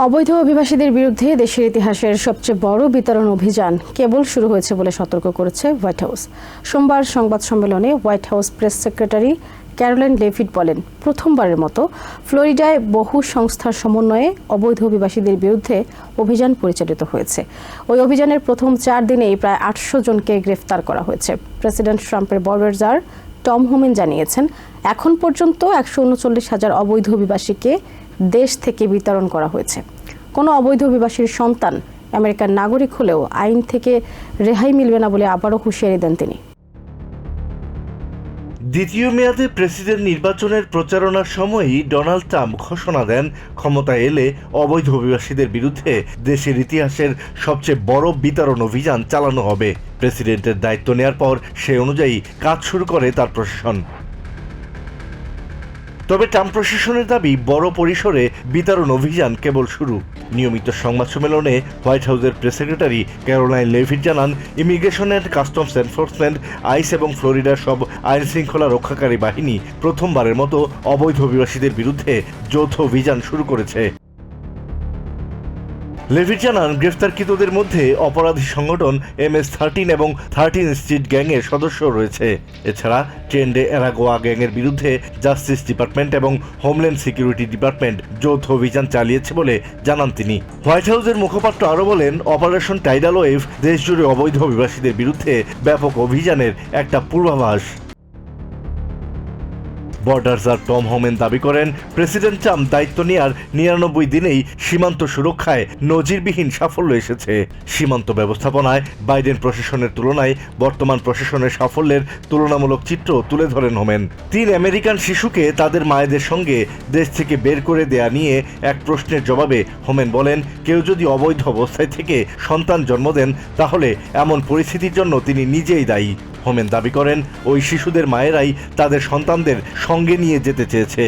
অবৈধ অভিবাসীদের বিরুদ্ধে দেশের ইতিহাসের সবচেয়ে বড় বিতরণ অভিযান কেবল শুরু হয়েছে বলে সতর্ক করেছে হোয়াইট হাউস। সোমবার সংবাদ সম্মেলনে white house press secretary Caroline Leavitt বলেন, প্রথমবারের মতো ফ্লোরিডায় বহু সংস্থার সমন্বয়ে অবৈধ অভিবাসীদের বিরুদ্ধে অভিযান পরিচালিত হয়েছে। ওই অভিযানের প্রথম 4 দিনেই প্রায় 800 জনকে গ্রেফতার করা হয়েছে। প্রেসিডেন্ট ট্রাম্পের বড় অ্যাডভাইজার টম হোমেন জানিয়েছেন, এখন পর্যন্ত 139,000 অবৈধ অভিবাসীকে দেশ থেকে বিতরণ করা হয়েছে। কোনো অবৈধ অভিবাসীর সন্তান আমেরিকার নাগরিক হলেও আইন থেকে রেহাই মিলবে না বলে আবারও হুঁশিয়ারি দেন তিনি। দ্বিতীয় মেয়াদে প্রেসিডেন্ট নির্বাচনের প্রচারণার সময়ই ডোনাল্ড ট্রাম্প ঘোষণা দেন, ক্ষমতায় এলে অবৈধ অভিবাসীদের বিরুদ্ধে দেশের ইতিহাসের সবচেয়ে বড় বিতরণ অভিযান চালানো হবে। প্রেসিডেন্টের দায়িত্ব নেয়ার পর সে অনুযায়ী কাজ শুরু করে তার প্রশাসন। তবে ট্রাম্প প্রশাসনের দাবি, বড় পরিসরে বিতরণ অভিযান কেবল শুরু। নিয়মিত সংবাদ সম্মেলনে হোয়াইট হাউসের প্রেস সেক্রেটারি ক্যারোলাইন লেভিট জানান, ইমিগ্রেশন অ্যান্ড কাস্টমস এনফোর্সমেন্ট, আইস এবং ফ্লোরিডার সব আইন শৃঙ্খলা রক্ষাকারী বাহিনী প্রথমবারের মতো অবৈধ অভিবাসীদের বিরুদ্ধে যৌথ অভিযান শুরু করেছে। লেভিট জানান, গ্রেফতারকৃতদের মধ্যে অপরাধী সংগঠন MS-13 এবং 13 স্ট্রিট গ্যাংয়ের সদস্য রয়েছে। এছাড়া ট্রেন্ডে এরাগোয়া গ্যাংয়ের বিরুদ্ধে জাস্টিস ডিপার্টমেন্ট এবং হোমল্যান্ড সিকিউরিটি ডিপার্টমেন্ট যৌথ অভিযান চালিয়েছে বলে জানান তিনি। হোয়াইট হাউসের মুখপাত্র আরও বলেন, অপারেশন টাইডাল ওয়েভ দেশজুড়ে অবৈধ অভিবাসীদের বিরুদ্ধে ব্যাপক অভিযানের একটা পূর্বাভাস। বর্ডারজার টম হোমেন দাবি করেন, প্রেসিডেন্ট ট্রাম্প দায়িত্ব নেওয়ার 99 দিনেই সীমান্ত সুরক্ষায় নজিরবিহীন সাফল্য এসেছে। সীমান্ত ব্যবস্থাপনায় বাইডেন প্রশাসনের তুলনায় বর্তমান প্রশাসনের সাফল্যের তুলনামূলক চিত্র তুলে ধরেন হোমেন। 3 আমেরিকান শিশুকে তাদের মায়েদের সঙ্গে দেশ থেকে বের করে দেয়া নিয়ে এক প্রশ্নের জবাবে হোমেন বলেন, কেউ যদি অবৈধ অবস্থায় থেকে সন্তান জন্ম দেন তাহলে এমন পরিস্থিতির জন্য তিনি নিজেই দায়ী। হোমেন দাবি করেন, ওই শিশুদের মায়েরাই তাদের সন্তানদের সঙ্গে নিয়ে যেতে চেয়েছে।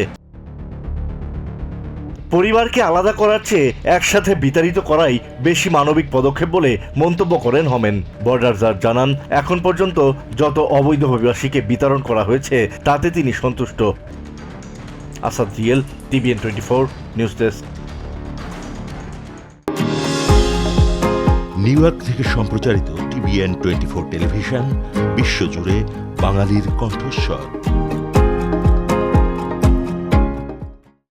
পরিবারকে আলাদা করার চেয়ে একসাথে বিতাড়িত করাই বেশি মানবিক পদক্ষেপ বলে মন্তব্য করেন হোমেন। বর্ডারজার জানান, এখন পর্যন্ত যত অবৈধ অভিবাসীকে বিতরণ করা হয়েছে তাতে তিনি সন্তুষ্ট। Asad real, TVN 24 news desk. New York থেকে সম্প্রচারিত TVN 24 টেলিভিশন বিশ্বজুড়ে বাঙালির কণ্ঠস্বর।